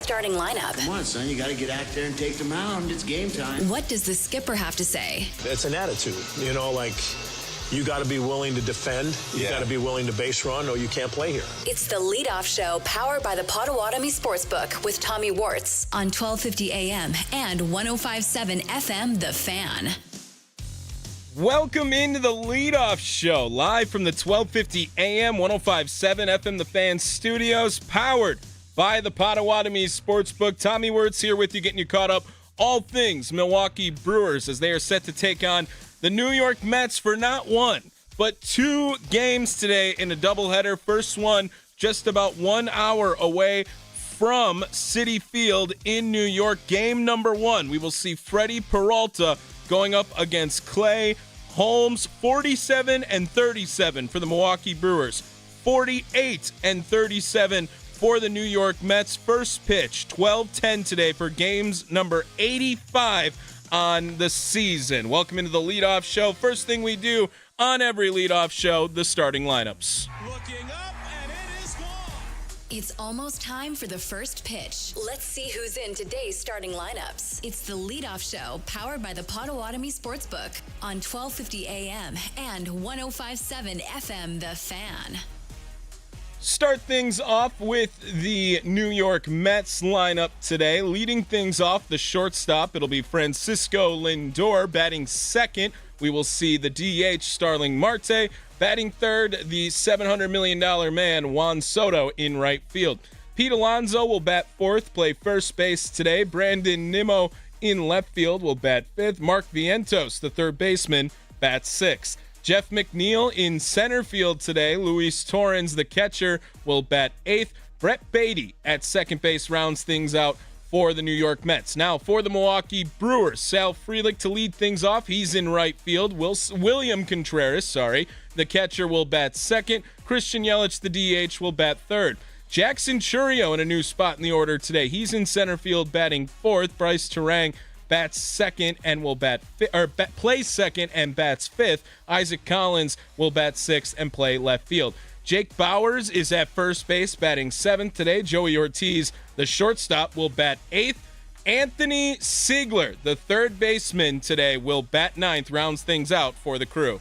starting lineup. Come on, son, you got to get out there and take the mound. It's game time. What does the skipper have to say? It's an attitude, you got to be willing to defend. You got to be willing to base run, or you can't play here. It's the leadoff show powered by the Potawatomi Sportsbook with Tommy Wortz on 1250 AM and 105.7 FM, The Fan. Welcome into the leadoff show, live from the 1250 AM, 105.7 FM, The Fan studios, powered by the Potawatomi Sportsbook. Tommy Wortz here with you, getting you caught up all things Milwaukee Brewers as they are set to take on the New York Mets for not one, but two games today in a doubleheader. First one just about 1 hour away from Citi Field in New York. Game number one, we will see Freddie Peralta going up against Clay Holmes. 47-37 for the Milwaukee Brewers. 48-37 for the New York Mets. First pitch, 12:10 today for games number 85 on the season. Welcome into the leadoff show. First thing we do on every leadoff show, the starting lineups. Looking up, and it is gone. It's almost time for the first pitch. Let's see who's in today's starting lineups. It's the leadoff show powered by the Potawatomi Sportsbook on 1250 AM and 105.7 FM, The Fan. Start things off with the New York Mets lineup today. Leading things off, the shortstop, it'll be Francisco Lindor. Batting second, we will see the DH Starling Marte. Batting third, the $700 million man Juan Soto in right field. Pete Alonso will bat fourth, play first base today. Brandon Nimmo in left field will bat fifth. Mark Vientos, the third baseman, bats sixth. Jeff McNeil in center field today. Luis Torrens, the catcher, will bat eighth. Brett Beatty at second base rounds things out for the New York Mets. Now for the Milwaukee Brewers, Sal Frelick to lead things off. He's in right field. William Contreras, the catcher, will bat second. Christian Yelich, the DH, will bat third. Jackson Chourio in a new spot in the order today. He's in center field batting fourth. Bryce Terang bats second and will plays second and bats fifth. Isaac Collins will bat sixth and play left field. Jake Bauers is at first base batting seventh today. Joey Ortiz, the shortstop, will bat eighth. Anthony Siegler, the third baseman today, will bat ninth, rounds things out for the crew.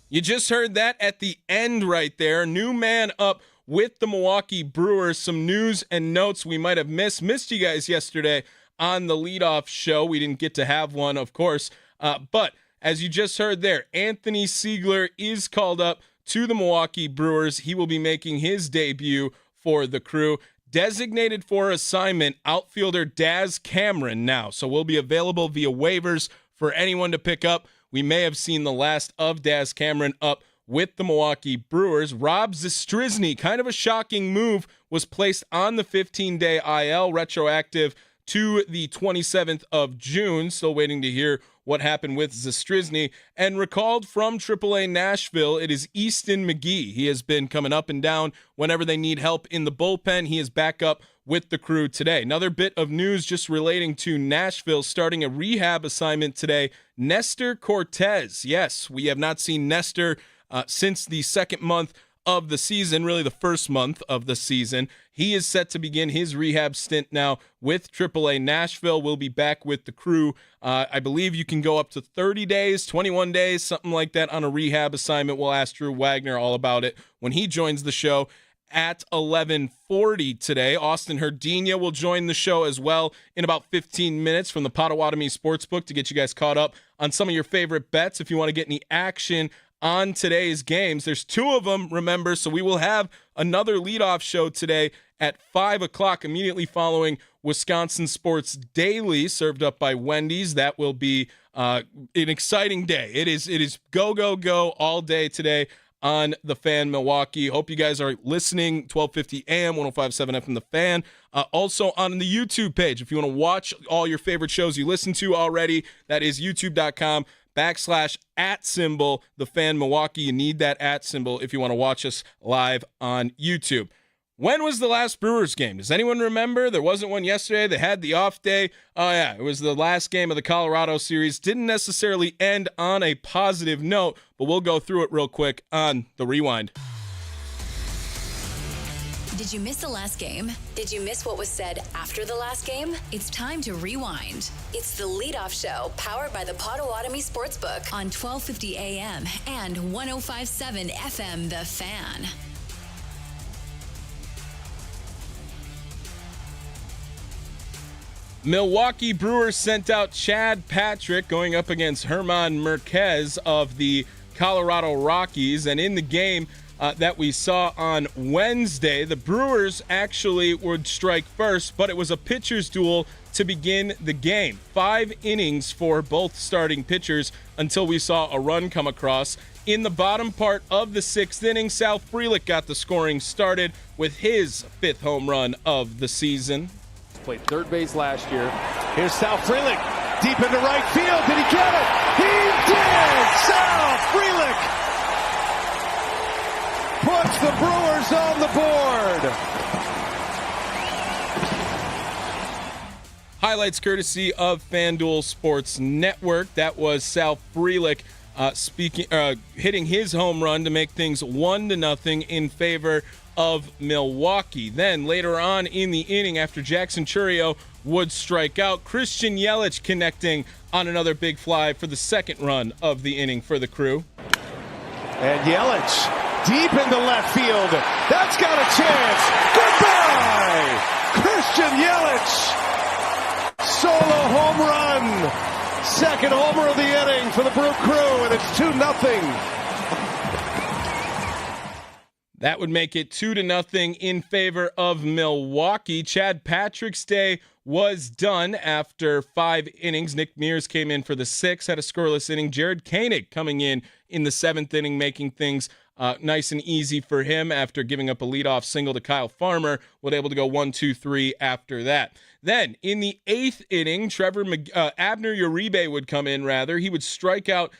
You just heard that at the end right there. New man up with the Milwaukee Brewers. Some news and notes we might have missed you guys yesterday on the leadoff show. We didn't get to have one, of course, but as you just heard there, Anthony Siegler is called up to the Milwaukee Brewers. He will be making his debut for the crew. Designated for assignment, outfielder Daz Cameron now, so will be available via waivers for anyone to pick up. We may have seen the last of Daz Cameron up with the Milwaukee Brewers. Rob Zastryzny, kind of a shocking move, was placed on the 15-day IL, retroactive to the 27th of June. Still waiting to hear what happened with Zastryzny. And recalled from AAA Nashville, it is Easton McGee. He has been coming up and down whenever they need help in the bullpen. He is back up with the crew today. Another bit of news just relating to Nashville, starting a rehab assignment today. Nestor Cortez. Yes, we have not seen Nestor since the second month of the season, really the first month of the season. He is set to begin his rehab stint now with AAA Nashville. We'll be back with the crew. I believe you can go up to 30 days, 21 days, something like that on a rehab assignment. We'll ask Drew Wagner all about it when he joins the show at 11:40 today. Austin Herdina will join the show as well in about 15 minutes from the Potawatomi Sportsbook to get you guys caught up on some of your favorite bets. If you want to get any action on today's games, there's two of them, remember, so we will have another leadoff show today at 5 o'clock immediately following Wisconsin Sports Daily, served up by Wendy's. That will be an exciting day. It is go, go, go all day today on The Fan Milwaukee. Hope you guys are listening. 1250 AM, 105.7 FM The Fan. Also on the YouTube page, if you want to watch all your favorite shows you listen to already, that is youtube.com/@symbol The Fan Milwaukee. You need that @ symbol if you want to watch us live on YouTube. When was the last Brewers game? Does anyone remember? There wasn't one yesterday. They had the off day. Oh, yeah, it was the last game of the Colorado series. Didn't necessarily end on a positive note, but we'll go through it real quick on the Rewind. Did you miss the last game? Did you miss what was said after the last game? It's time to rewind. It's the Leadoff Show, powered by the Potawatomi Sportsbook on 1250 AM and 105.7 FM, The Fan. Milwaukee Brewers sent out Chad Patrick going up against German Marquez of the Colorado Rockies. And in the game that we saw on Wednesday, the Brewers actually would strike first, but it was a pitcher's duel to begin the game. 5 innings for both starting pitchers until we saw a run come across. In the bottom part of the 6th inning, Sal Frelick got the scoring started with his 5th home run of the season. Played third base last year. Here's Sal Frelick, deep into right field. Did he get it? He did! Sal Frelick puts the Brewers on the board. Highlights courtesy of FanDuel Sports Network. That was Sal Frelick hitting his home run to make things 1-0 in favor of Milwaukee. Then later on in the inning, after Jackson Chourio would strike out, Christian Yelich connecting on another big fly for the 2nd run of the inning for the Crew. And Yelich deep into left field. That's got a chance. Goodbye! Christian Yelich. Solo home run. 2nd homer of the inning for the Brew Crew, and it's 2-0. That would make it 2-0 in favor of Milwaukee. Chad Patrick's day was done after 5 innings. Nick Mears came in for the 6th, had a scoreless inning. Jared Koenig coming in the 7th inning, making things nice and easy for him after giving up a leadoff single to Kyle Farmer. Was able to go 1-2-3 after that. Then in the 8th inning, Abner Uribe would come in. He would strike out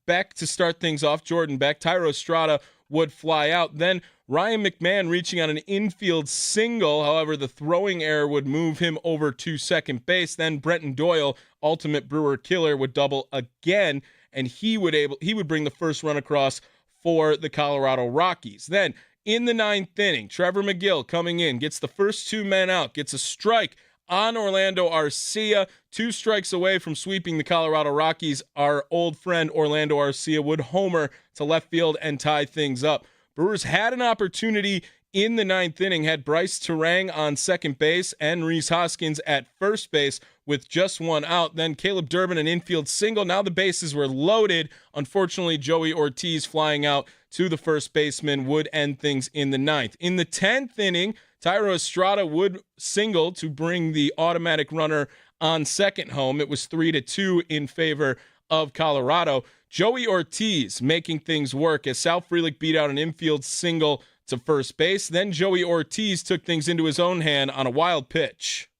Beck to start things off. Jordan Beck. Tyro Estrada would fly out. Then Ryan McMahon reaching on an infield single. However, the throwing error would move him over to second base. Then Brenton Doyle, ultimate Brewer killer, would double again, and he would bring the first run across for the Colorado Rockies. Then in the 9th inning, Trevor McGill coming in, gets the first 2 men out, gets a strike on Orlando Arcia, 2 strikes away from sweeping the Colorado Rockies. Our old friend Orlando Arcia would homer to left field and tie things up. Brewers had an opportunity in the 9th inning, had Bryce Terang on second base and Rhys Hoskins at first base with just 1 out. Then Caleb Durbin, an infield single. Now the bases were loaded. Unfortunately, Joey Ortiz flying out to the first baseman would end things in the 9th. In the 10th inning, Tyro Estrada would single to bring the automatic runner on second home. It was 3-2 in favor of Colorado. Joey Ortiz making things work as Sal Frelick beat out an infield single to first base. Then Joey Ortiz took things into his own hand on a wild pitch.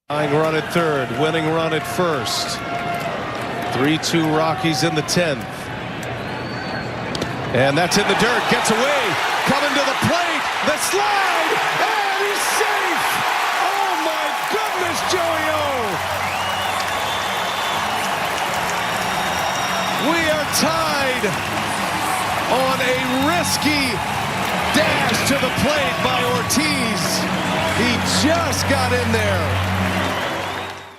Tying run at third, winning run at first. 3-2 Rockies in the 10th. And that's in the dirt, gets away, coming to the plate, the slide, and he's safe! Oh my goodness, Joey O! We are tied on a risky dash to the plate by Ortiz. He just got in there.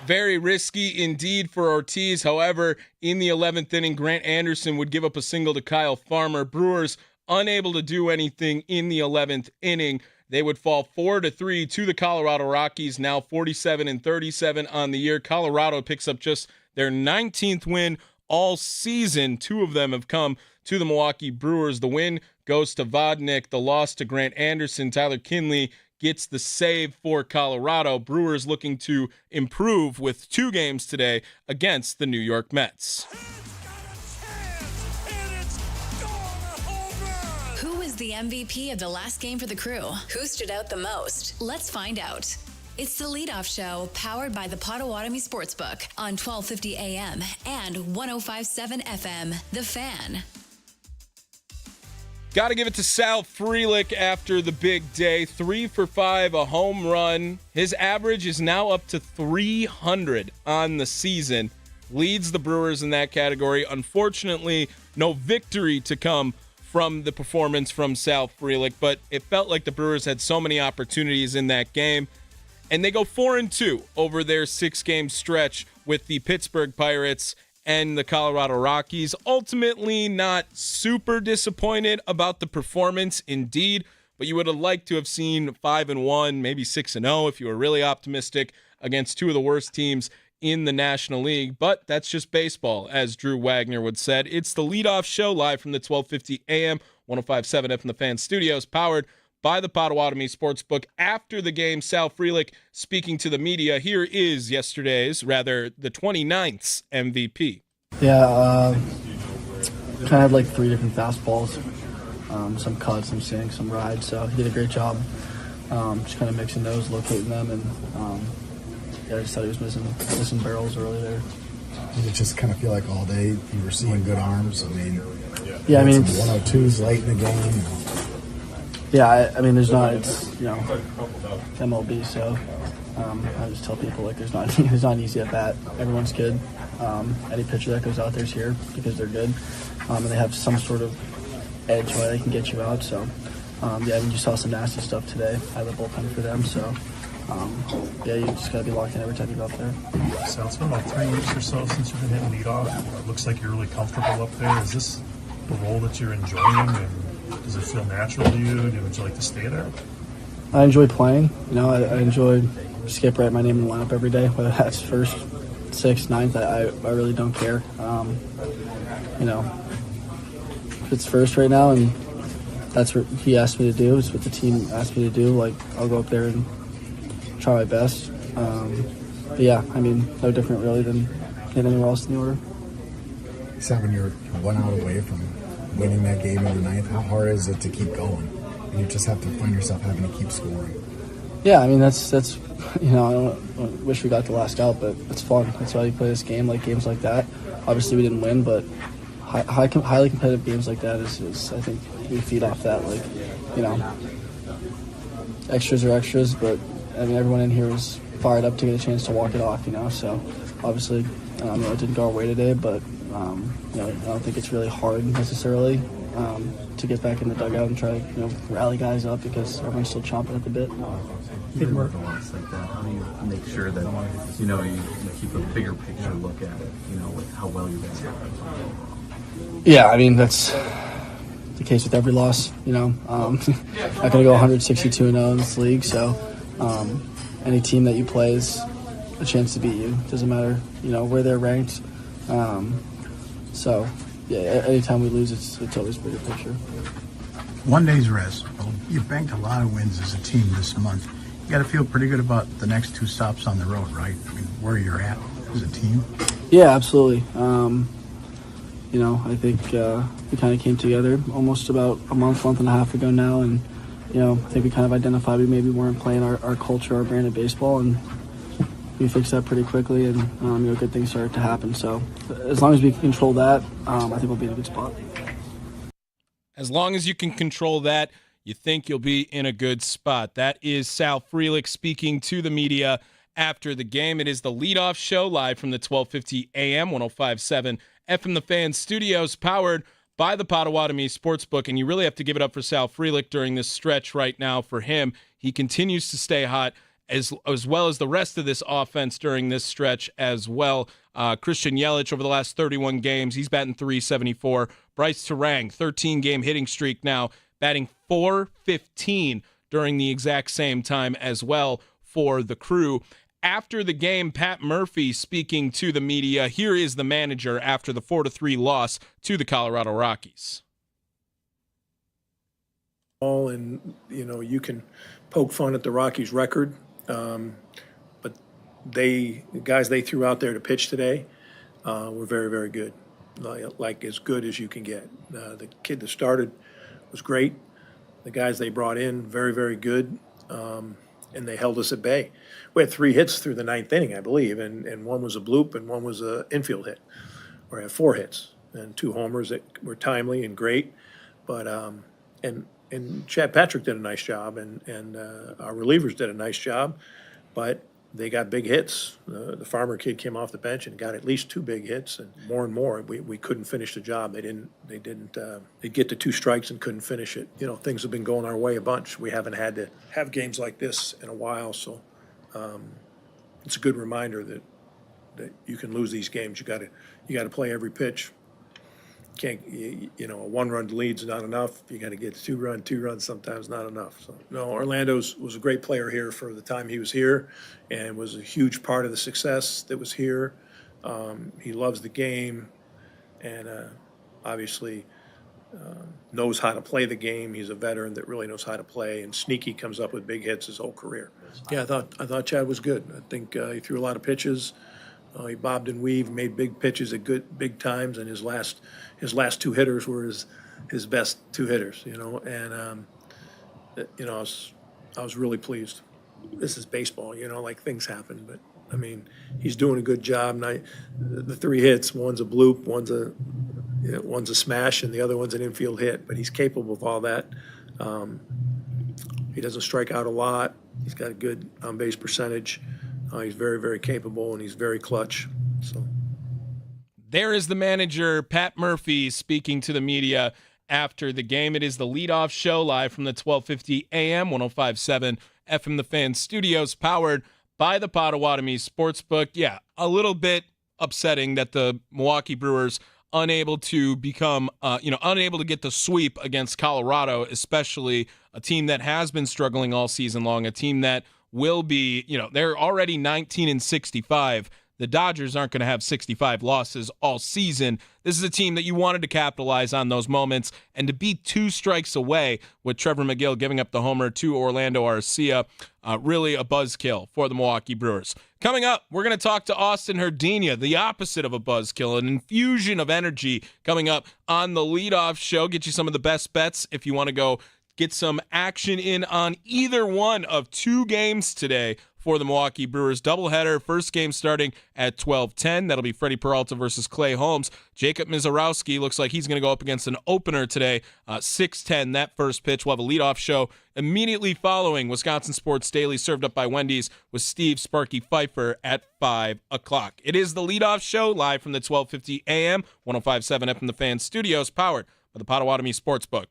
Very risky indeed for Ortiz. However, in the 11th inning, Grant Anderson would give up a single to Kyle Farmer. Brewers unable to do anything in the 11th inning. They would fall 4-3 to the Colorado Rockies, now 47-37 on the year. Colorado picks up just their 19th win all season. 2 of them have come to the Milwaukee Brewers. The win goes to Vodnik. The loss to Grant Anderson. Tyler Kinley gets the save for Colorado. Brewers looking to improve with 2 games today against the New York Mets. Who was the MVP of the last game for the Crew? Who stood out the most? Let's find out. It's the Leadoff Show, powered by the Potawatomi Sportsbook on 1250 AM and 105.7 FM, The Fan. Got to give it to Sal Frelick after the big day. 3 for 5, a home run. His average is now up to 300 on the season. Leads the Brewers in that category. Unfortunately, no victory to come from the performance from Sal Frelick, but it felt like the Brewers had so many opportunities in that game, and they go 4-2 over their 6-game stretch with the Pittsburgh Pirates and the Colorado Rockies. Ultimately, not super disappointed about the performance, indeed, but you would have liked to have seen 5-1, maybe 6-0 if you were really optimistic against two of the worst teams in the National League. But that's just baseball, as Drew Wagner would said. It's the leadoff show live from the 1250 AM, 105.7 FM The Fan Studios, powered by the Potawatomi Sportsbook. After the game, Sal Frelick speaking to the media. Here is the 29th MVP. Yeah, kind of had like 3 different fastballs, some cuts, some sinks, some rides. So he did a great job, just kind of mixing those, locating them, and I just thought he was missing barrels early there. Did it just kind of feel like all day you were seeing good arms? I mean, yeah, I mean, some 102s late in the game. Yeah, I mean, there's not, it's, MLB, so I just tell people, like, there's not an easy at bat. Everyone's good. Any pitcher that goes out there is here because they're good, and they have some sort of edge where they can get you out. So, I mean, you saw some nasty stuff today. I have a bullpen for them, so, you just got to be locked in every time you go up there. So it's been about 3 weeks or so since you've been hitting leadoff. It looks like you're really comfortable up there. Is this the role that you're enjoying, and does it feel natural to you? Would you like to stay there? I enjoy playing. I enjoy skip write my name in the lineup every day, whether that's first, sixth, ninth. I really don't care. If it's first right now and that's what he asked me to do, it's what the team asked me to do, like, I'll go up there and try my best. But yeah, I mean, no different really than anywhere else in the order. So when you're 1 out away from winning that game in the ninth, how hard is it to keep going? And you just have to find yourself having to keep scoring. Yeah, I mean, that's I wish we got the last out, but it's fun. That's why you play this game, like games like that. Obviously, we didn't win, but highly competitive games like that is I think we feed off that. Like, extras are extras, but I mean, everyone in here was fired up to get a chance to walk it off. So obviously, it didn't go our way today, but I don't think it's really hard necessarily to get back in the dugout and try to rally guys up because everyone's still chomping at the bit. Big work like that. How do you make sure that you keep a bigger picture look at it? With how well you guys are. Yeah, I mean that's the case with every loss. Not going to go 162-0 in this league, so any team that you play is a chance to beat you. Doesn't matter where they're ranked. So yeah, anytime we lose, it's always a bigger picture. One day's rest. Well, you banked a lot of wins as a team this month. You got to feel pretty good about the next 2 stops on the road, right? I mean, where you're at as a team. Yeah, absolutely. I think we kind of came together almost about a month and a half ago now, and I think we kind of identified we maybe weren't playing our culture, our brand of baseball, and we fixed that pretty quickly, and good things started to happen. So as long as we can control that, I think we'll be in a good spot. As long as you can control that, you think you'll be in a good spot. That is Sal Frelick speaking to the media after the game. It is the leadoff show live from the 1250 AM, 105.7 FM The Fan Studios, powered by the Potawatomi Sportsbook. And you really have to give it up for Sal Frelick during this stretch right now. For him, he continues to stay hot, as well as the rest of this offense during this stretch as well. Christian Yelich over the last 31 games, he's batting .374. Bryce Terang, 13-game hitting streak now, batting .415 during the exact same time as well for the Crew. After the game, Pat Murphy speaking to the media. Here is the manager after the 4-3 loss to the Colorado Rockies. And you can poke fun at the Rockies' record, but the guys they threw out there to pitch today were very, very good, like as good as you can get. The kid that started was great. The guys they brought in, very, very good, and they held us at bay. We had 3 hits through the 9th inning, I believe, and one was a bloop and one was an infield hit. We had 4 hits and 2 homers that were timely and great, but and Chad Patrick did a nice job, and our relievers did a nice job, but they got big hits. The Farmer kid came off the bench and got at least 2 big hits, and more. We couldn't finish the job. They'd get to 2 strikes and couldn't finish it. You know, things have been going our way a bunch. We haven't had to have games like this in a while, so it's a good reminder that you can lose these games. You got to play every pitch. A 1-run lead's not enough. You got to get 2 runs sometimes not enough. So no, Orlando's was a great player here for the time he was here, and was a huge part of the success that was here. He loves the game, and obviously knows how to play the game. He's a veteran that really knows how to play, and sneaky comes up with big hits his whole career. Yeah, I thought Chad was good. I think he threw a lot of pitches. He bobbed and weaved, made big pitches at big times, and his last 2 hitters were his best 2 hitters. And I was really pleased. This is baseball, like things happen, but I mean, he's doing a good job. And the 3 hits, one's a bloop, one's a smash, and the other one's an infield hit. But he's capable of all that. He doesn't strike out a lot. He's got a good on-base percentage. He's very, very capable, and he's very clutch. So there is the manager, Pat Murphy, speaking to the media after the game. It is the leadoff show live from the 1250 AM, 105.7 FM The Fan studios, powered by the Potawatomi Sportsbook. Yeah, a little bit upsetting that the Milwaukee Brewers unable to become, unable to get the sweep against Colorado, especially a team that has been struggling all season long, a team that will be, they're already 19-65. The Dodgers aren't going to have 65 losses all season. This is a team that you wanted to capitalize on those moments, and to be 2 strikes away with Trevor McGill giving up the homer to Orlando Arcia, really a buzzkill for the Milwaukee Brewers. Coming up, we're going to talk to Austin Herdina, the opposite of a buzzkill, an infusion of energy coming up on the leadoff show. Get you some of the best bets if you want to go get some action in on either one of 2 games today for the Milwaukee Brewers. Doubleheader, first game starting at 12:10. That'll be Freddie Peralta versus Clay Holmes. Jacob Mizorowski looks like he's going to go up against an opener today, 6:10, that first pitch. We'll have a leadoff show immediately following Wisconsin Sports Daily, served up by Wendy's, with Steve Sparky Pfeiffer at 5 o'clock. It is the leadoff show live from the 1250 AM, 105.7 FM The Fan studios, powered by the Potawatomi Sportsbook.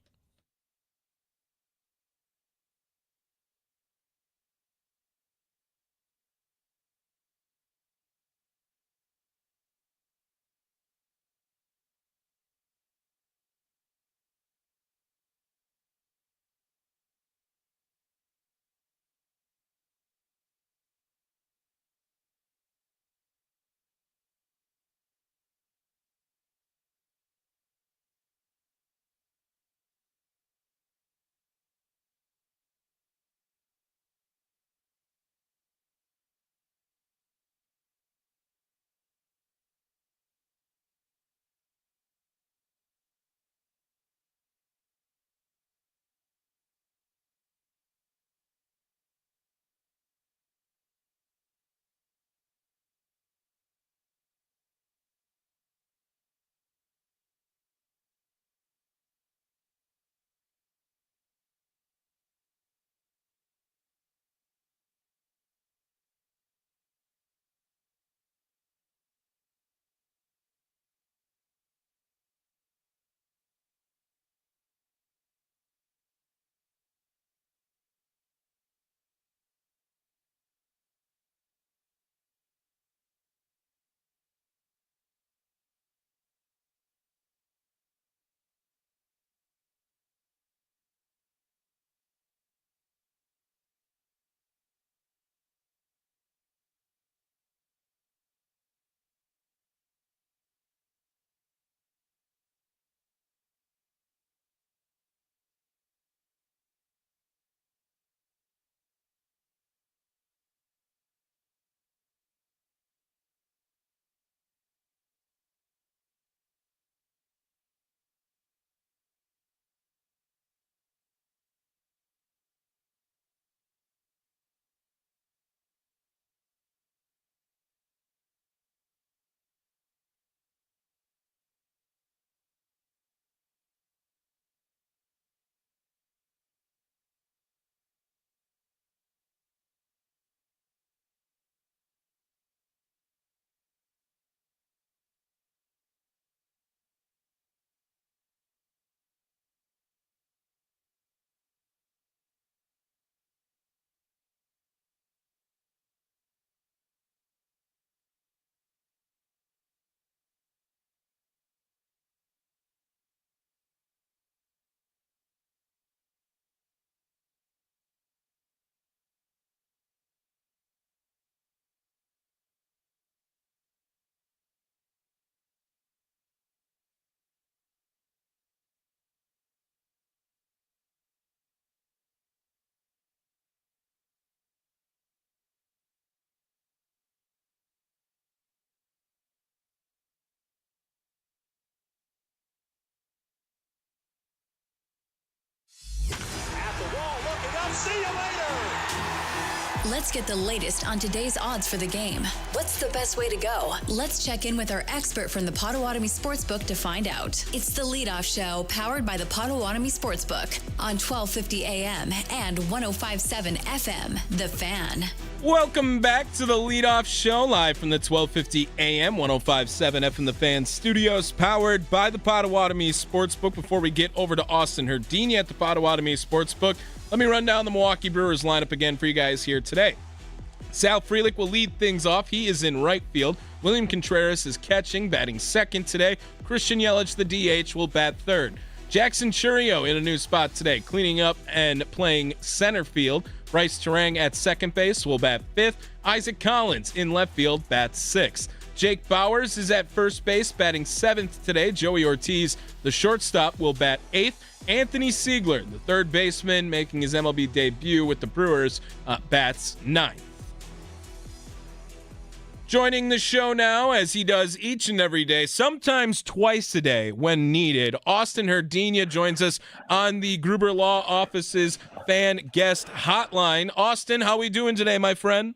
Let's get the latest on today's odds for the game. What's the best way to go? Let's check in with our expert from the Potawatomi Sportsbook to find out. It's the Leadoff Show, powered by the Potawatomi Sportsbook on 1250 AM and 105.7 FM, The Fan. Welcome back to the Leadoff Show, live from the 1250 AM, 105.7 FM, The Fan studios, powered by the Potawatomi Sportsbook. Before we get over to Austin Herdini at the Potawatomi Sportsbook, let me run down the Milwaukee Brewers lineup again for you guys here today. Sal Frelick will lead things off. He is in right field. William Contreras is catching, batting second today. Christian Yelich, the DH, will bat third. Jackson Chourio in a new spot today, cleaning up and playing center field. Bryce Terang at second base will bat fifth. Isaac Collins in left field bats sixth. Jake Bowers is at first base, batting seventh today. Joey Ortiz, the shortstop, will bat eighth. Anthony Siegler, the third baseman, making his MLB debut with the Brewers, bats ninth. Joining the show now, as he does each and every day, sometimes twice a day when needed, Austin Herdini joins us on the Gruber Law Office's fan guest hotline. Austin, how we doing today, my friend?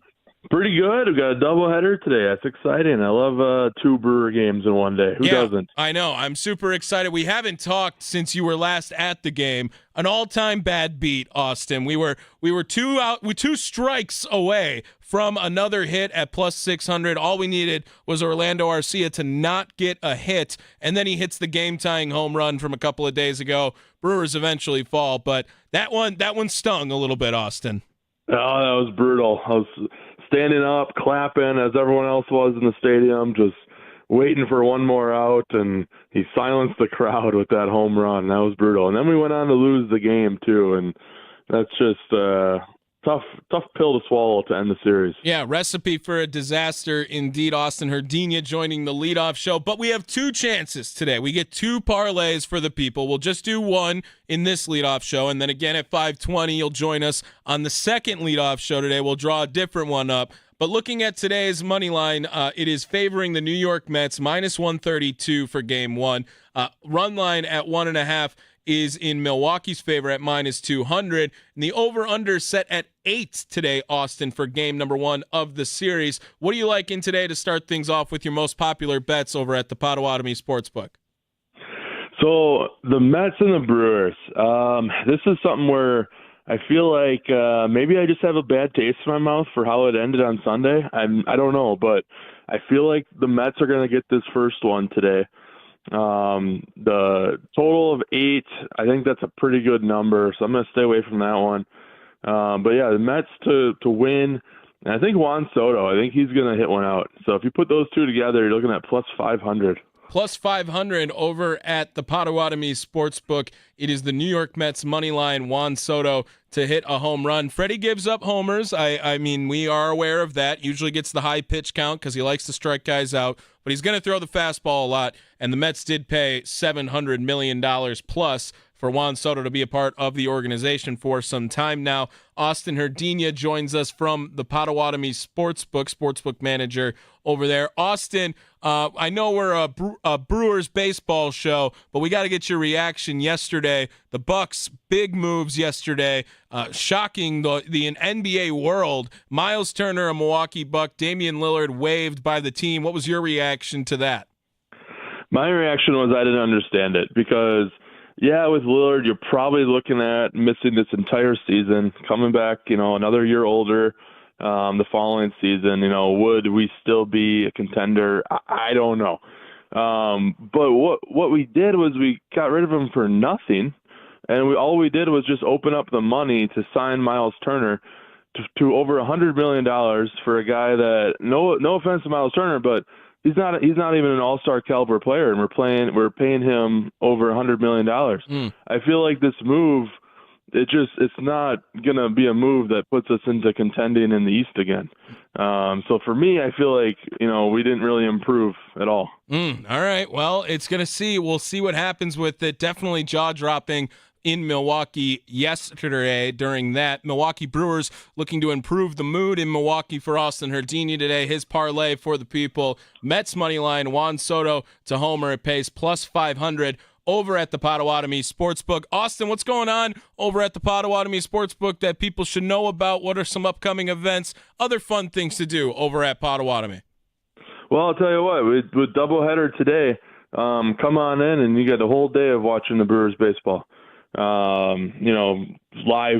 Pretty good. We've got a doubleheader today. That's exciting. I love two Brewer games in one day. Who doesn't? I know. I'm super excited. We haven't talked since you were last at the game. An all-time bad beat, Austin. We were two strikes away from another hit at plus 600. All we needed was Orlando Arcia to not get a hit, and then he hits the game-tying home run from a couple of days ago. Brewers eventually fall, but that one stung a little bit, Austin. Oh, that was brutal. I was standing up, clapping as everyone else was in the stadium, just waiting for one more out, and he silenced the crowd with that home run. That was brutal. And then we went on to lose the game, too, and that's just tough pill to swallow to end the series. Yeah, recipe for a disaster indeed. Austin Herdini joining the leadoff show. But we have two chances today. We get two parlays for the people. We'll just do one in this leadoff show, and then again at 5:20, you'll join us on the second leadoff show today. We'll draw a different one up. But looking at today's money line, it is favoring the New York Mets, minus 132 for game one. Run line at 1.5 is in Milwaukee's favor at minus 200. And the over-under set at 8 today, Austin, for game number one of the series. What do you like in today to start things off with your most popular bets over at the Potawatomi Sportsbook? So the Mets and the Brewers, this is something where I feel like maybe I just have a bad taste in my mouth for how it ended on Sunday. I don't know, but I feel like the Mets are going to get this first one today. The total of 8, I think that's a pretty good number, so I'm going to stay away from that one. But yeah, the Mets to win, and I think Juan Soto, I think he's going to hit one out. So if you put those two together, you're looking at plus 500. Plus 500 over at the Potawatomi Sportsbook. It is the New York Mets money line, Juan Soto to hit a home run. Freddie gives up homers. I mean, we are aware of that. Usually gets the high pitch count because he likes to strike guys out, but he's going to throw the fastball a lot, and the Mets did pay $700 million plus for Juan Soto to be a part of the organization for some time now. Austin Herdini joins us from the Potawatomi Sportsbook manager over there. Austin, I know we're a Brewers baseball show, but we got to get your reaction yesterday. The Bucks, big moves yesterday, shocking the NBA world. Miles Turner, a Milwaukee Buck, Damian Lillard waived by the team. What was your reaction to that? My reaction was I didn't understand it because yeah, with Lillard, you're probably looking at missing this entire season, coming back, another year older the following season. Would we still be a contender? I don't know. But what we did was we got rid of him for nothing, and all we did was just open up the money to sign Miles Turner to over $100 million for a guy that, no offense to Miles Turner, but he's not even an all-star caliber player, and we're paying him over $100 million. I feel like this move, it's not gonna be a move that puts us into contending in the East again. So for me, I feel like we didn't really improve at all. All right, well, we'll see what happens with it. Definitely jaw-dropping in Milwaukee yesterday during that. Milwaukee Brewers looking to improve the mood in Milwaukee for Austin Herdini today. His parlay for the people. Mets money line, Juan Soto to homer. It pays plus 500 over at the Potawatomi Sportsbook. Austin, what's going on over at the Potawatomi Sportsbook that people should know about? What are some upcoming events, other fun things to do over at Potawatomi? Well, I'll tell you what, with doubleheader today, come on in and you get the whole day of watching the Brewers baseball. Live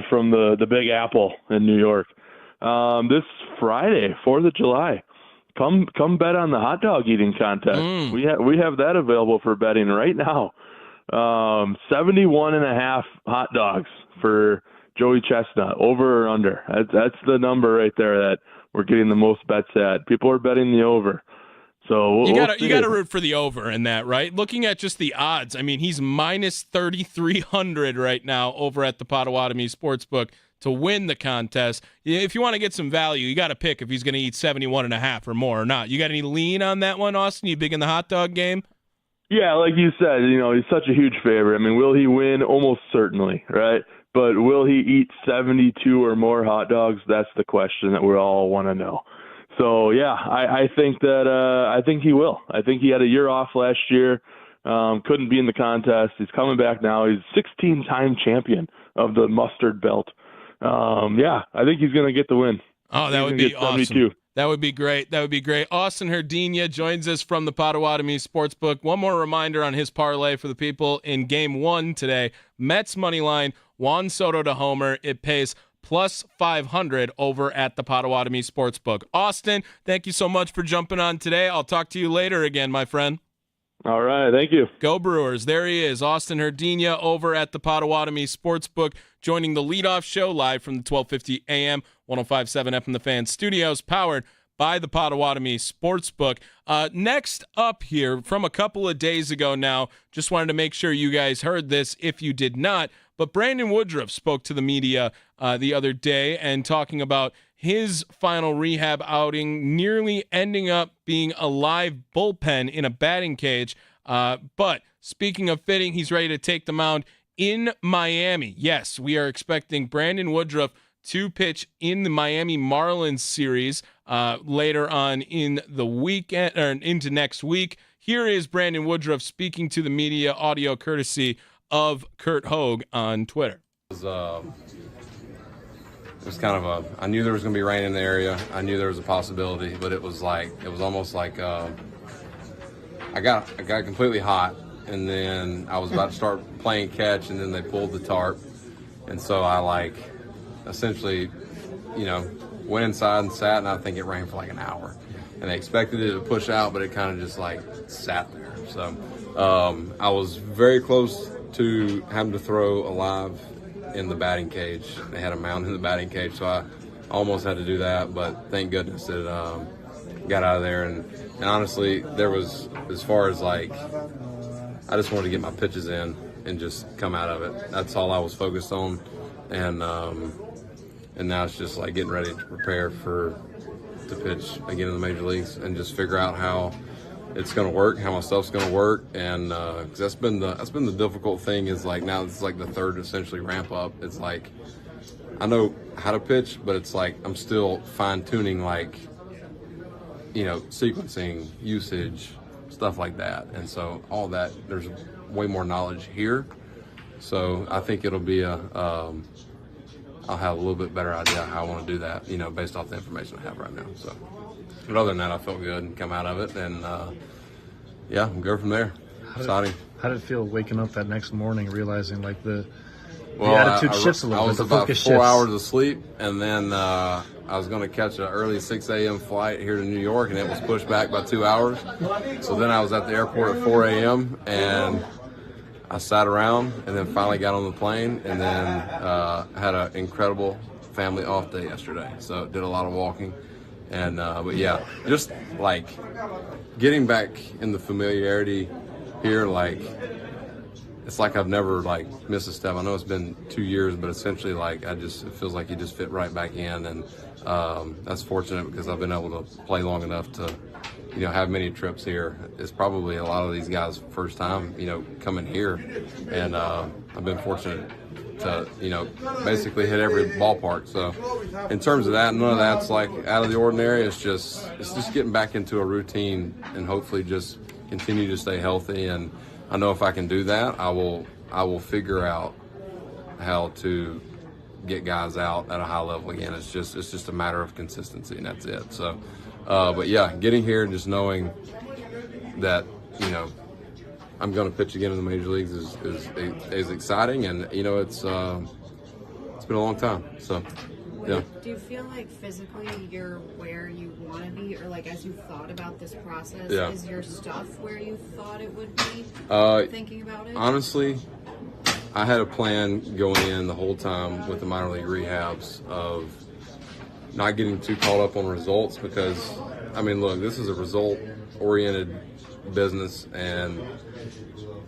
from the Big Apple in New York. This Friday, 4th of July, come bet on the hot dog eating contest. We have that available for betting right now. 71.5 hot dogs for Joey Chestnut, over or under. That's the number right there that we're getting the most bets at. People are betting the over. So you gotta root for the over in that, right? Looking at just the odds, I mean, he's minus 3,300 right now over at the Potawatomi Sportsbook to win the contest. If you want to get some value, you got to pick if he's going to eat 71.5 or more or not. You got any lean on that one, Austin? You big in the hot dog game? Yeah, like you said, he's such a huge favorite. I mean, will he win? Almost certainly, right? But will he eat 72 or more hot dogs? That's the question that we all want to know. So, yeah, I think he will. I think he had a year off last year, couldn't be in the contest. He's coming back now. He's 16-time champion of the mustard belt. I think he's going to get the win. Oh, that would be awesome. That would be great. Austin Herdina joins us from the Potawatomi Sportsbook. One more reminder on his parlay for the people in Game 1 today. Mets money line, Juan Soto to homer. It pays plus 500 over at the Potawatomi Sportsbook. Austin, thank you so much for jumping on today. I'll talk to you later again, my friend. All right, thank you. Go Brewers. There he is, Austin Herdina over at the Potawatomi Sportsbook, joining the leadoff show live from the 1250 AM, 105.7 FM The Fan studios, powered by the Potawatomi Sportsbook. Next up here, from a couple of days ago now, just wanted to make sure you guys heard this if you did not, but Brandon Woodruff spoke to the media the other day and talking about his final rehab outing nearly ending up being a live bullpen in a batting cage. But speaking of fitting, he's ready to take the mound in Miami. Yes, we are expecting Brandon Woodruff to pitch in the Miami Marlins series later on in the weekend or into next week. Here is Brandon Woodruff speaking to the media, audio courtesy of Kurt Hogue on Twitter. It was kind of I knew there was going to be rain in the area. I knew there was a possibility, but it was almost like I got completely hot, and then I was about to start playing catch, and then they pulled the tarp, and so I essentially, went inside and sat, and I think it rained for like an hour, and they expected it to push out, but it kind of just sat there. So I was very close to having to throw a live in the batting cage. They had a mound in the batting cage, so I almost had to do that, but thank goodness it got out of there. And honestly, there was, as far as I just wanted to get my pitches in and just come out of it. That's all I was focused on. And now it's just getting ready to prepare to pitch again in the major leagues and just figure out how it's going to work, how my stuff's going to work, and cause that's been the difficult thing. Is now it's the third essentially ramp up. It's I know how to pitch, but it's I'm still fine tuning sequencing, usage, stuff like that. And so all that, there's way more knowledge here. So I think it'll be I'll have a little bit better idea how I want to do that, based off the information I have right now. So. But other than that, I felt good and come out of it, and we'll go from there. Exciting. How did it feel waking up that next morning, realizing the attitude shifts a little bit? I was about 4 hours of sleep, and then I was going to catch an early 6 a.m. flight here to New York, and it was pushed back by 2 hours. So then I was at the airport at 4 a.m., and I sat around, and then finally got on the plane, and then had an incredible family off day yesterday. So did a lot of walking. And but yeah, just getting back in the familiarity here, it's I've never missed a step. I know it's been 2 years, but essentially it feels like you just fit right back in, and that's fortunate because I've been able to play long enough to have many trips here. It's probably a lot of these guys' first time coming here, and I've been fortunate to basically hit every ballpark. So in terms of that, none of that's out of the ordinary. It's just getting back into a routine and hopefully just continue to stay healthy and I know if I can do that, I will figure out how to get guys out at a high level again. It's just a matter of consistency, and that's it. So, but yeah, getting here and just knowing that, you know, I'm going to pitch again in the major leagues is exciting, and you know it's been a long time. So, yeah. Do you feel like physically you're where you want to be, or like as you thought about this process, Yeah. is your stuff where you thought it would be? Thinking about it, honestly, I had a plan going in the whole time with the minor league rehabs of not getting too caught up on results, because I mean, look, this is a result-oriented business, and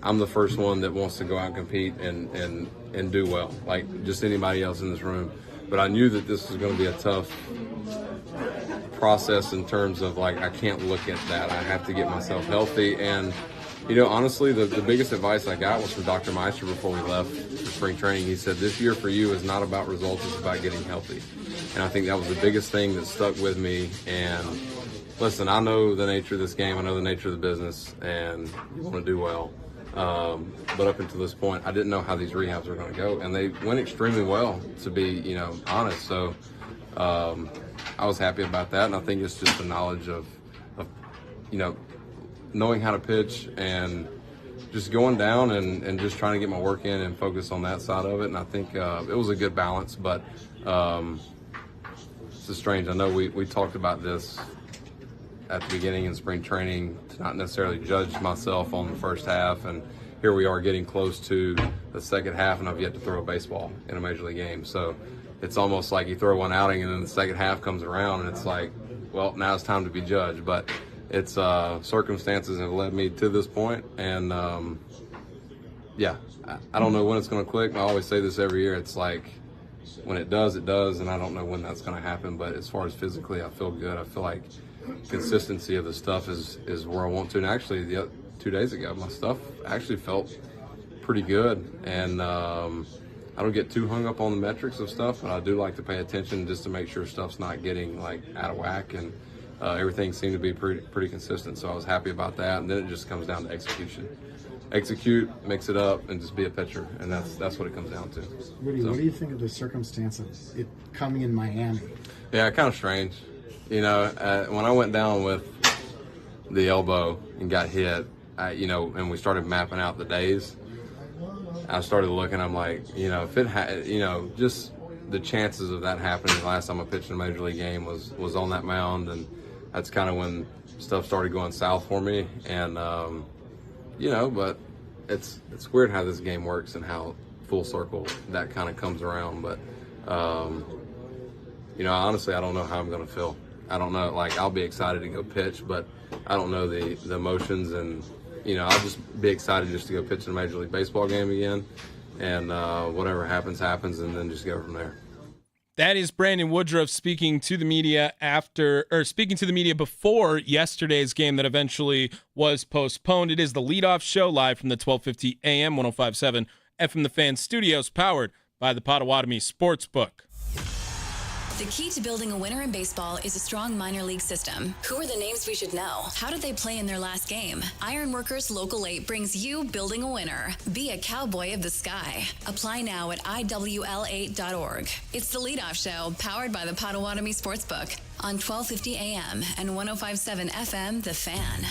I'm the first one that wants to go out and compete and do well, like just anybody else in this room. But I knew that this was going to be a tough process in terms of, like, I can't look at that. I have to get myself healthy. And, you know, honestly, the biggest advice I got was from Dr. Meister before we left for spring training. He said, this year for you is not about results, it's about getting healthy. And I think that was the biggest thing that stuck with me. And listen, I know the nature of this game, I know the nature of the business, and you want to do well. But up until this point, I didn't know how these rehabs were going to go, and they went extremely well, to be, you know, honest. So I was happy about that, and I think it's just the knowledge of you know, knowing how to pitch and just going down and just trying to get my work in and focus on that side of it. And I think it was a good balance, but it's just strange. I know we talked about this at the beginning in spring training, to not necessarily judge myself on the first half, and here we are getting close to the second half, and I've yet to throw a baseball in a major league game. So it's almost like you throw one outing and then the second half comes around and it's like, well, now it's time to be judged. But it's circumstances have led me to this point, and yeah, I don't know when it's going to click. I always say this every year. It's like, when it does, and I don't know when that's going to happen. But as far as physically, I feel good. I feel like consistency of the stuff is where I want to. And actually, 2 days ago, my stuff actually felt pretty good. And I don't get too hung up on the metrics of stuff, but I do like to pay attention just to make sure stuff's not getting like out of whack. And everything seemed to be pretty consistent. So I was happy about that. And then it just comes down to execution. Execute, mix it up, and just be a pitcher, and that's what it comes down to. Woody, what do you think of the circumstance of it coming in Miami? Yeah, kind of strange. You know, when I went down with the elbow and got hit, and we started mapping out the days, I started looking. I'm like, you know, if it just the chances of that happening. The last time I pitched in a major league game was on that mound, and that's kind of when stuff started going south for me. And but it's weird how this game works and how full circle that kind of comes around. But honestly, I don't know how I'm going to feel. I don't know. Like, I'll be excited to go pitch, but I don't know the emotions, and I'll just be excited just to go pitch in a Major League Baseball game again, and whatever happens, and then just go from there. That is Brandon Woodruff speaking to the media before yesterday's game that eventually was postponed. It is the leadoff show live from the 1250 AM 105.7 FM The Fan studios, powered by the Potawatomi Sportsbook. The key to building a winner in baseball is a strong minor league system. Who are the names we should know? How did they play in their last game? Ironworkers Local 8 brings you Building a Winner. Be a cowboy of the sky. Apply now at IWL8.org. It's the leadoff show powered by the Potawatomi Sportsbook on 1250 AM and 105.7 FM The Fan.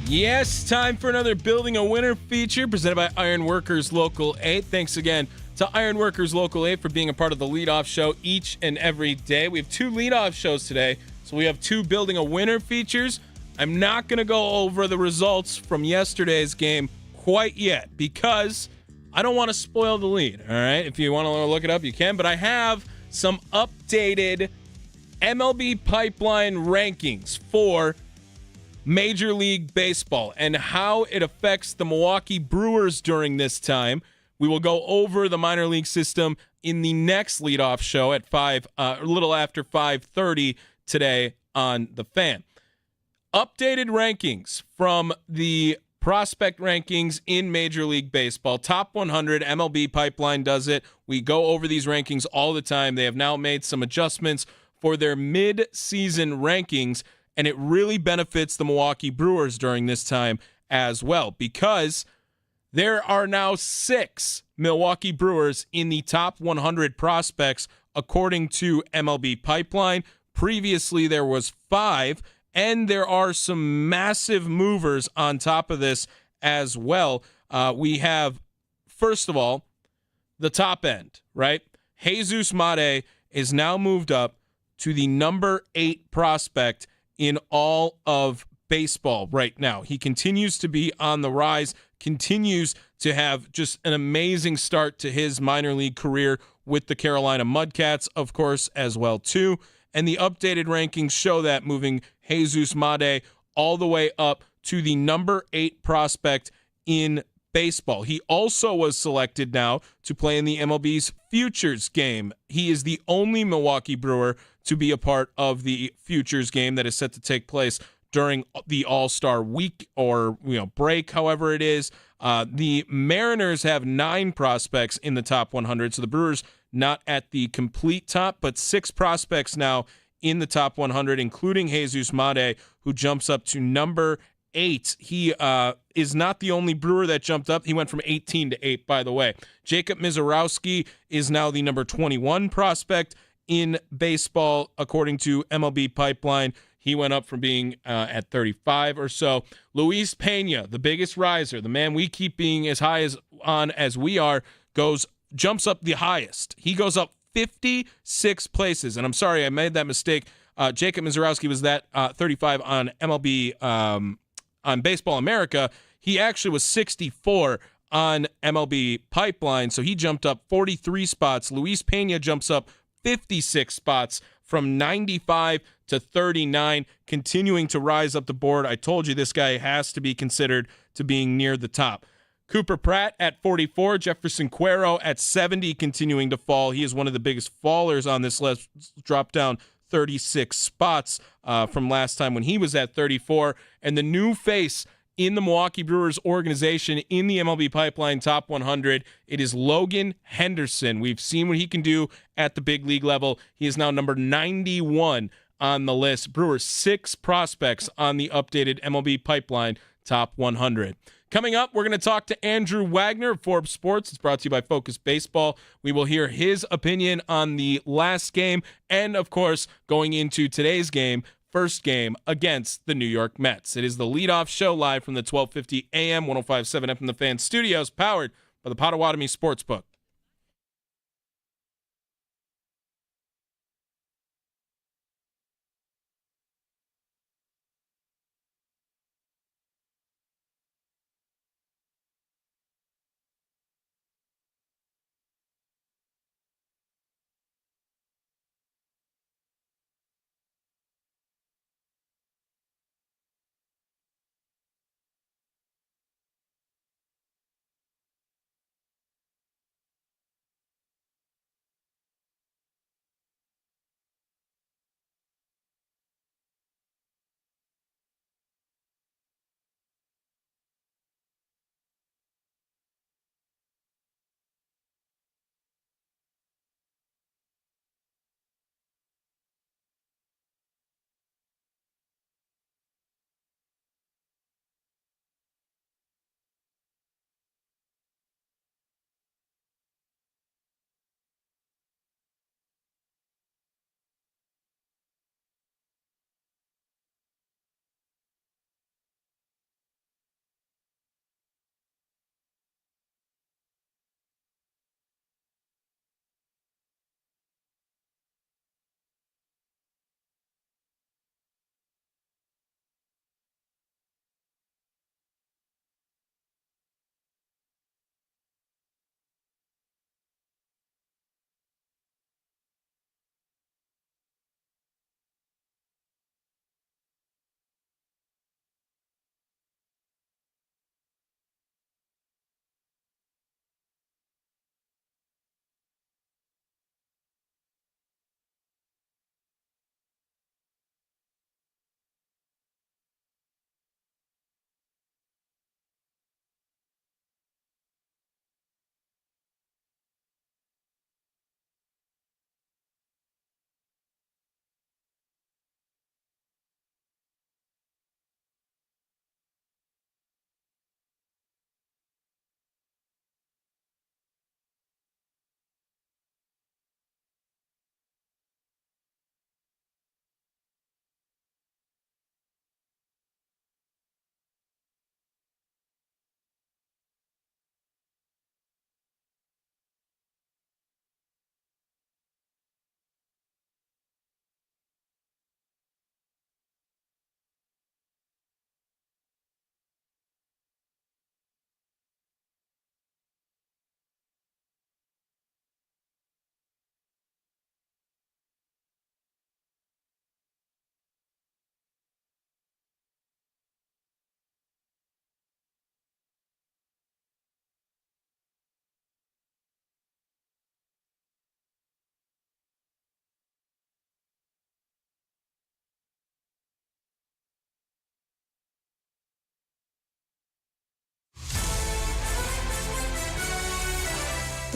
Yes, time for another Building a Winner feature presented by Ironworkers Local 8. Thanks again to Ironworkers Local 8 for being a part of the leadoff show each and every day. We have 2 leadoff shows today, so we have 2 Building a Winner features. I'm not going to go over the results from yesterday's game quite yet because I don't want to spoil the lead, all right? If you want to look it up, you can, but I have some updated MLB pipeline rankings for Major League Baseball and how it affects the Milwaukee Brewers during this time. We will go over the minor league system in the next leadoff show at a little after 5:30 today on The Fan. Updated rankings from the prospect rankings in Major League Baseball. Top 100, MLB Pipeline does it. We go over these rankings all the time. They have now made some adjustments for their mid-season rankings, and it really benefits the Milwaukee Brewers during this time as well, because there are now 6 Milwaukee Brewers in the top 100 prospects, according to MLB Pipeline. Previously, there was 5, and there are some massive movers on top of this as well. We have, first of all, the top end, right? Jesus Mate is now moved up to the number 8 prospect in all of baseball right now. He continues to be on the rise, continues to have just an amazing start to his minor league career with the Carolina Mudcats, of course, as well, too. And the updated rankings show that, moving Jesus Mate all the way up to the number 8 prospect in baseball. He also was selected now to play in the MLB's Futures game. He is the only Milwaukee Brewer to be a part of the Futures game that is set to take place during the All-Star week or break, however it is. The Mariners have 9 prospects in the top 100, so the Brewers not at the complete top, but 6 prospects now in the top 100, including Jesus Mate, who jumps up to number 8. He is not the only Brewer that jumped up. He went from 18 to 8, by the way. Jacob Misiorowski is now the number 21 prospect in baseball, according to MLB Pipeline. He went up from being at 35 or so. Luis Pena, the biggest riser, the man we keep being as high as we are, jumps up the highest. He goes up 56 places. And I'm sorry, I made that mistake. Jacob Misiorowski was that 35 on MLB on Baseball America. He actually was 64 on MLB Pipeline, so he jumped up 43 spots. Luis Pena jumps up 56 spots from 95 to 39, continuing to rise up the board. I told you this guy has to be considered to being near the top. Cooper Pratt at 44, Jefferson Cuero at 70, continuing to fall. He is one of the biggest fallers on this list, dropped down 36 spots from last time when he was at 34. And the new face in the Milwaukee Brewers organization in the MLB Pipeline Top 100, it is Logan Henderson. We've seen what he can do at the big league level. He is now number 91 on the list. Brewers 6 prospects on the updated MLB Pipeline Top 100. Coming up, we're going to talk to Andrew Wagner of Forbes Sports. It's brought to you by Focus Baseball. We will hear his opinion on the last game and, of course, going into today's game, first game against the New York Mets. It is the leadoff show live from the 1250 AM, 105.7 FM The Fan studios, powered by the Potawatomi Sportsbook.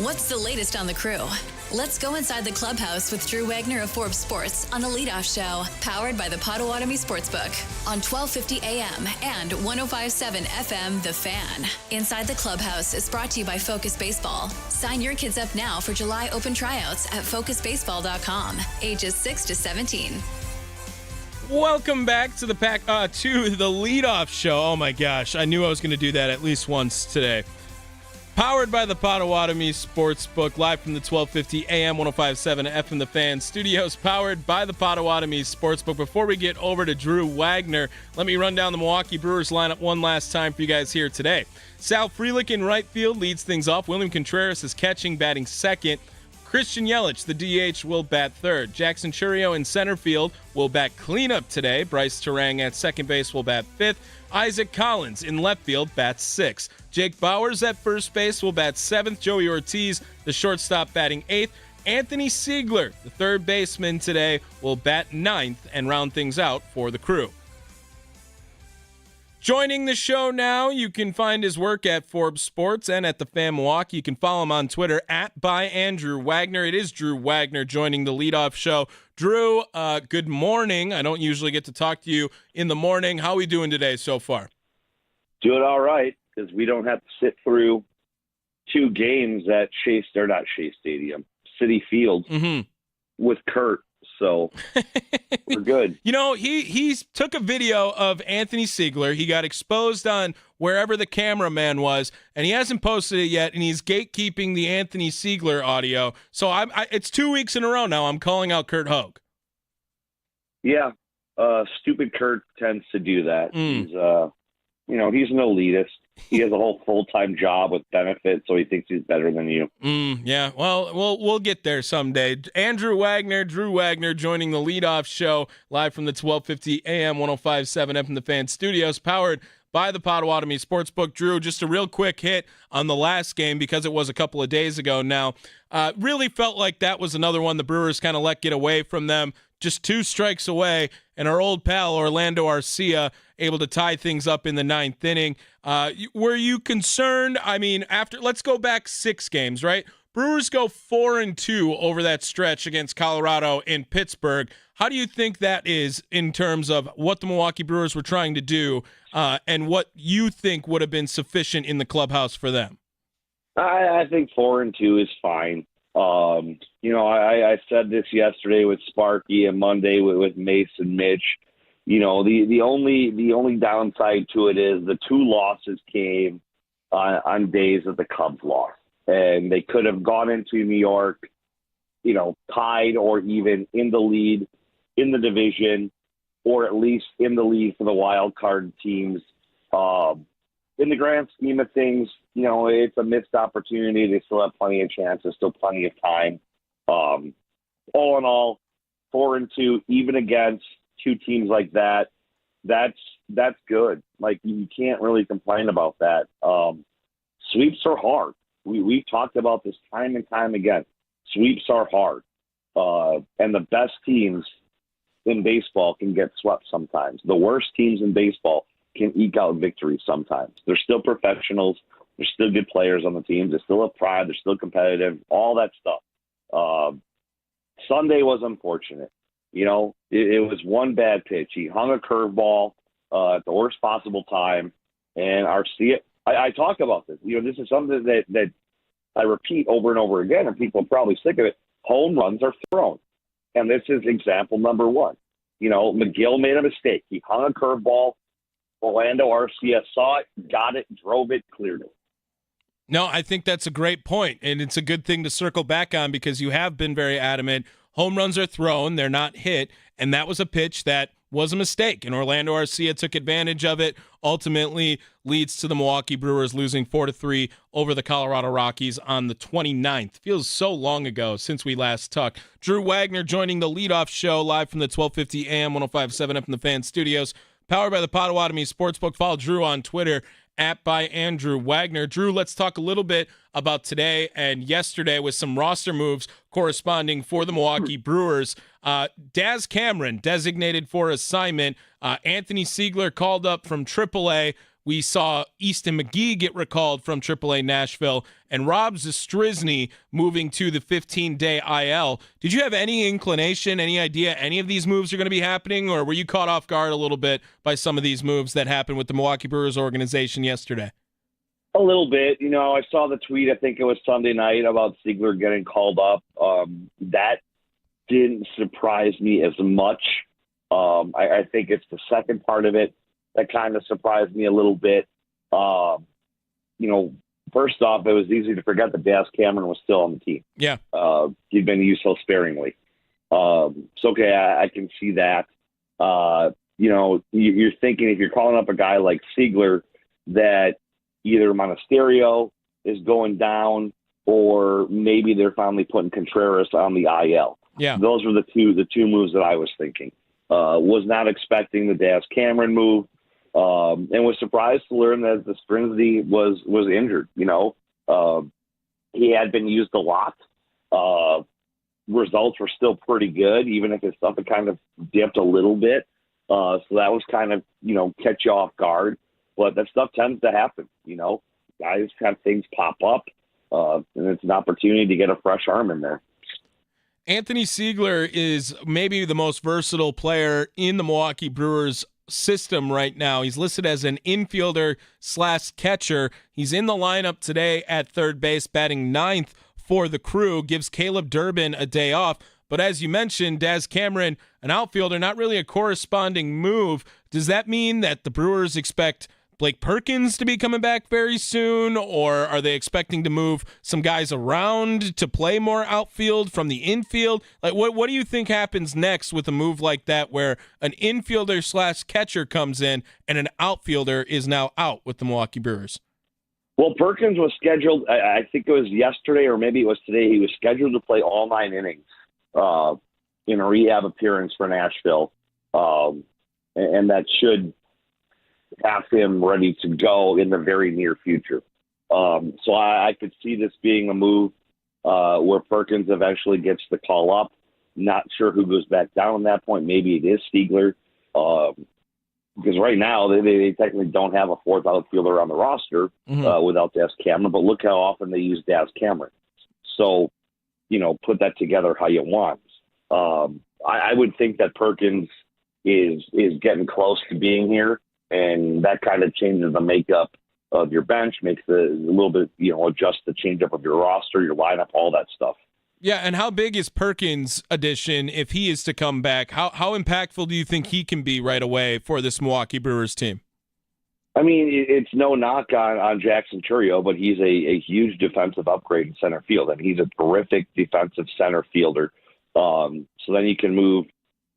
What's the latest on the Crew? Let's go inside the clubhouse with Drew Wagner of Forbes Sports on the Leadoff Show, powered by the Potawatomi Sportsbook on 1250 AM and 105.7 FM The Fan. Inside the Clubhouse is brought to you by Focus Baseball. Sign your kids up now for July open tryouts at focusbaseball.com, ages 6 to 17. Welcome back to the Leadoff Show. Oh my gosh, I knew I was going to do that at least once today. Powered by the Potawatomi Sportsbook, live from the 1250 AM 105.7 FM The Fan studios, powered by the Potawatomi Sportsbook. Before we get over to Drew Wagner, let me run down the Milwaukee Brewers lineup one last time for you guys here today. Sal Frelick in right field leads things off. William Contreras is catching, batting second. Christian Yelich, the DH, will bat third. Jackson Chourio in center field will bat cleanup today. Bryce Terang at second base will bat fifth. Isaac Collins in left field bats sixth. Jake Bauers at first base will bat seventh. Joey Ortiz, the shortstop, batting eighth. Anthony Siegler, the third baseman today, will bat ninth and round things out for the Crew. Joining the show now, you can find his work at Forbes Sports and at The Fan Milwaukee. You can follow him on Twitter at @byandrewwagner. It is Drew Wagner joining the Leadoff Show. Drew, good morning. I don't usually get to talk to you in the morning. How are we doing today so far? Doing all right, because we don't have to sit through two games at Citi Field with Kurt. So we're good. You know, he took a video of Anthony Siegler. He got exposed on wherever the cameraman was, and he hasn't posted it yet, and he's gatekeeping the Anthony Siegler audio. So it's 2 weeks in a row now I'm calling out Kurt Hogue. Yeah, stupid Kurt tends to do that. He's he's an elitist. He has a whole full-time job with benefits, so he thinks he's better than you. Yeah, well, we'll get there someday. Drew Wagner, joining the Leadoff Show live from the 1250 AM 105.7 FM The Fan studios, powered by the Potawatomi Sportsbook. Drew, just a real quick hit on the last game because it was a couple of days ago now. Really felt like that was another one the Brewers kind of let get away from them. Just 2 strikes away, and our old pal Orlando Arcia able to tie things up in the 9th inning. Were you concerned? I mean, let's go back 6 games, right? Brewers go 4-2 over that stretch against Colorado in Pittsburgh. How do you think that is in terms of what the Milwaukee Brewers were trying to do and what you think would have been sufficient in the clubhouse for them? I think 4-2 is fine. I said this yesterday with Sparky and Monday with Mace and Mitch. You know, the only downside to it is the 2 losses came on days that the Cubs lost, and they could have gone into New York, tied or even in the lead in the division, or at least in the lead for the wild card teams. In the grand scheme of things, it's a missed opportunity. They still have plenty of chances, still plenty of time. All in all, 4-2, even against 2 teams like that, that's good. Like, you can't really complain about that. Sweeps are hard. We've talked about this time and time again. Sweeps are hard. And the best teams in baseball can get swept sometimes. The worst teams in baseball can eke out victories sometimes. They're still professionals. They're still good players on the team. They still have pride. They're still competitive, all that stuff. Sunday was unfortunate. It was one bad pitch. He hung a curveball at the worst possible time. And I talk about this. This is something that I repeat over and over again, and people are probably sick of it. Home runs are thrown. And this is example number 1. McGill made a mistake. He hung a curveball. Orlando Arcia saw it, got it, drove it, cleared it. No, I think that's a great point, and it's a good thing to circle back on because you have been very adamant. Home runs are thrown, they're not hit, and that was a pitch that was a mistake, and Orlando Arcia took advantage of it, ultimately leads to the Milwaukee Brewers losing 4-3 over the Colorado Rockies on the 29th. Feels so long ago since we last talked. Drew Wagner joining the Leadoff Show live from the 1250 AM 105.7 FM The Fan studios, powered by the Potawatomi Sportsbook. Follow Drew on Twitter @byandrewwagner. Drew, let's talk a little bit about today and yesterday with some roster moves corresponding for the Milwaukee Brewers. Daz Cameron designated for assignment. Anthony Siegler called up from AAA. We saw Easton McGee get recalled from AAA Nashville, and Rob Zastryzny moving to the 15-day IL. Did you have any inclination, any idea any of these moves are going to be happening, or were you caught off guard a little bit by some of these moves that happened with the Milwaukee Brewers organization yesterday? A little bit. I saw the tweet, I think it was Sunday night, about Siegler getting called up. That didn't surprise me as much. I think it's the second part of it that kind of surprised me a little bit. First off, it was easy to forget that Daz Cameron was still on the team. Yeah. He'd been used so sparingly. Okay, I can see that. You're thinking if you're calling up a guy like Siegler that either Monasterio is going down or maybe they're finally putting Contreras on the IL. Yeah. Those were the two moves that I was thinking. Was not expecting the Daz Cameron move. And was surprised to learn that the Zastryzny was injured. He had been used a lot. Results were still pretty good, even if his stuff had kind of dipped a little bit. So that was kind of, catch you off guard. But that stuff tends to happen. Guys have things pop up, and it's an opportunity to get a fresh arm in there. Anthony Siegler is maybe the most versatile player in the Milwaukee Brewers system right now. He's listed as an infielder/catcher. He's in the lineup today at third base, batting ninth for the Crew, gives Caleb Durbin a day off. But as you mentioned, Daz Cameron, an outfielder, not really a corresponding move. Does that mean that the Brewers expect Blake Perkins to be coming back very soon, or are they expecting to move some guys around to play more outfield from the infield? Like, what do you think happens next with a move like that, where an infielder/catcher comes in and an outfielder is now out with the Milwaukee Brewers? Well, Perkins was scheduled, I think it was yesterday or maybe it was today, he was scheduled to play all 9 innings in a rehab appearance for Nashville, and that should have him ready to go in the very near future. So I could see this being a move where Perkins eventually gets the call up. Not sure who goes back down at that point. Maybe it is Siegler. Because right now they technically don't have a fourth outfielder on the roster without Daz Cameron. But look how often they use Daz Cameron. So, put that together how you want. I would think that Perkins is getting close to being here. And that kind of changes the makeup of your bench, makes a little bit, adjust the changeup of your roster, your lineup, all that stuff. Yeah, and how big is Perkins' addition if he is to come back? How impactful do you think he can be right away for this Milwaukee Brewers team? I mean, it's no knock on Jackson Chourio, but he's a huge defensive upgrade in center field, and he's a terrific defensive center fielder. So then you can move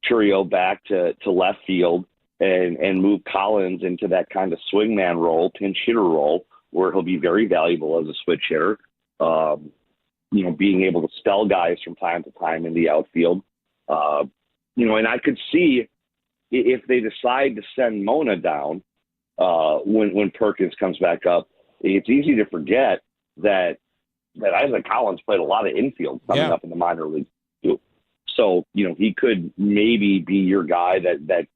Chourio back to left field and move Collins into that kind of swingman role, pinch hitter role, where he'll be very valuable as a switch hitter. Being able to spell guys from time to time in the outfield. And I could see if they decide to send Mona down when Perkins comes back up, it's easy to forget that Isaac Collins played a lot of infield coming up in the minor league too. So, he could maybe be your guy that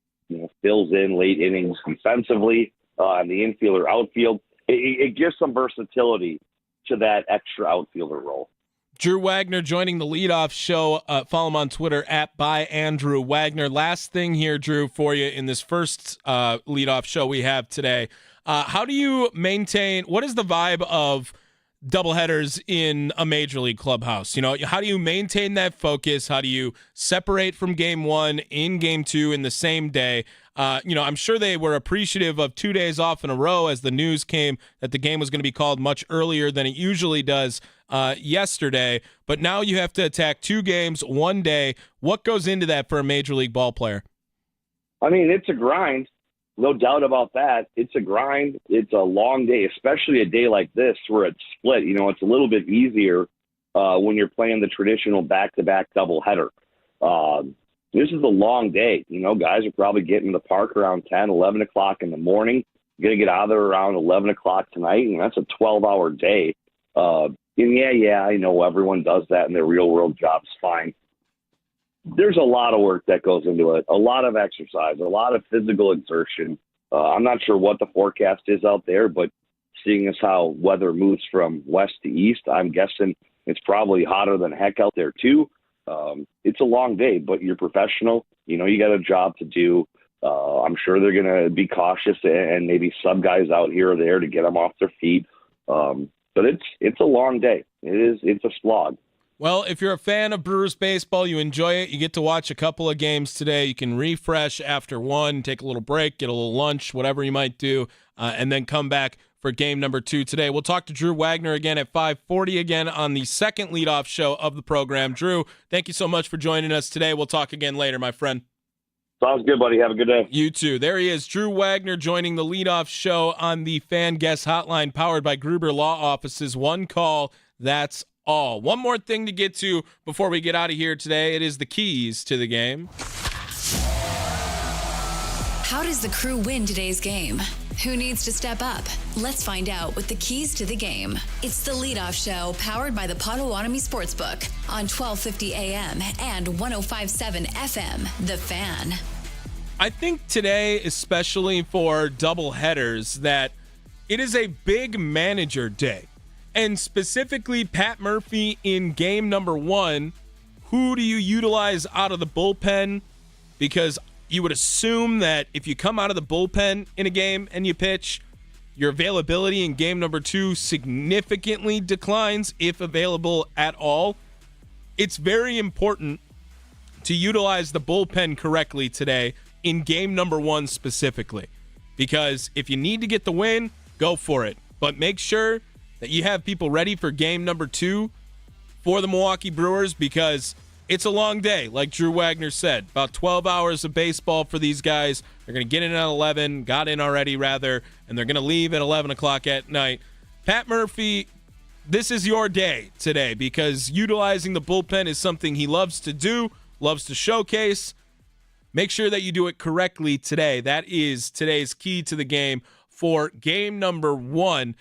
fills in late innings defensively in the infield or outfield. It gives some versatility to that extra outfielder role. Drew Wagner joining the leadoff show. Follow him on Twitter @byAndrewWagner. Last thing here, Drew, for you in this first leadoff show we have today. How do you maintain, what is the vibe of doubleheaders in a major league clubhouse? How do you maintain that focus? How do you separate from game one in game two in the same day? I'm sure they were appreciative of 2 days off in a row as the news came that the game was going to be called much earlier than it usually does yesterday. But now you have to attack 2 games, 1 day. What goes into that for a major league ball player? I mean, it's a grind. No doubt about that. It's a grind. It's a long day, especially a day like this where it's split. It's a little bit easier when you're playing the traditional back-to-back doubleheader. This is a long day. Guys are probably getting to the park around 10, 11 o'clock in the morning. You're going to get out of there around 11 o'clock tonight, and that's a 12-hour day. And yeah, I know everyone does that in their real-world jobs. Fine. There's a lot of work that goes into it, a lot of exercise, a lot of physical exertion. I'm not sure what the forecast is out there, but seeing as how weather moves from west to east, I'm guessing it's probably hotter than heck out there too. It's a long day, but you're professional. You know, you got a job to do. I'm sure they're going to be cautious and maybe sub guys out here or there to get them off their feet. But it's a long day. It's a slog. Well, if you're a fan of Brewers baseball, you enjoy it. You get to watch a couple of games today. You can refresh after one, take a little break, get a little lunch, whatever you might do, and then come back for game number 2 today. We'll talk to Drew Wagner again at 5:40 again on the second leadoff show of the program. Drew, thank you so much for joining us today. We'll talk again later, my friend. Sounds good, buddy. Have a good day. You too. There he is, Drew Wagner, joining the leadoff show on the Fan Guest Hotline, powered by Gruber Law Offices. One call, that's all. One more thing to get to before we get out of here today. It is the keys to the game. How does the crew win today's game? Who needs to step up? Let's find out with the keys to the game. It's the leadoff show powered by the Potawatomi Sportsbook on 1250 AM and 105.7 FM, The Fan. I think today, especially for double headers, that it is a big manager day. And specifically, Pat Murphy in game number 1, who do you utilize out of the bullpen? Because you would assume that if you come out of the bullpen in a game and you pitch, your availability in game number 2 significantly declines, if available at all. It's very important to utilize the bullpen correctly today in game number 1 specifically. Because if you need to get the win, go for it. But make sure that you have people ready for game number 2 for the Milwaukee Brewers, because it's a long day, like Drew Wagner said. About 12 hours of baseball for these guys. They're going to get in at 11, got in already, rather, and they're going to leave at 11 o'clock at night. Pat Murphy, this is your day today, because utilizing the bullpen is something he loves to do, loves to showcase. Make sure that you do it correctly today. That is today's key to the game for game number 1,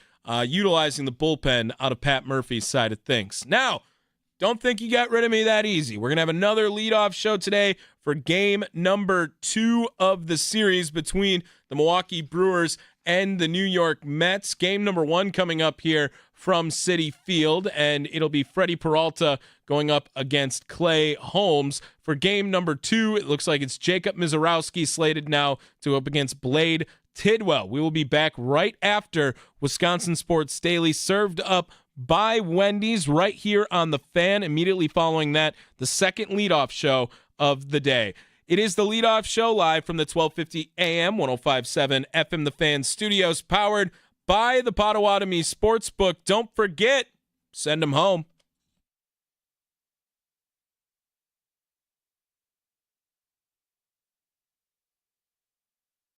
utilizing the bullpen out of Pat Murphy's side of things. Now, don't think you got rid of me that easy. We're going to have another leadoff show today for game number 2 of the series between the Milwaukee Brewers and the New York Mets. Game number 1 coming up here from Citi Field, and it'll be Freddie Peralta going up against Clay Holmes. For game number 2, it looks like it's Jacob Mizorowski slated now to up against Blade Tidwell. We will be back right after Wisconsin Sports Daily, served up by Wendy's right here on The Fan. Immediately following that, the second leadoff show of the day. It is the leadoff show live from the 1250 AM, 105.7 FM The Fan studios, powered by the Potawatomi Sportsbook. Don't forget, send them home.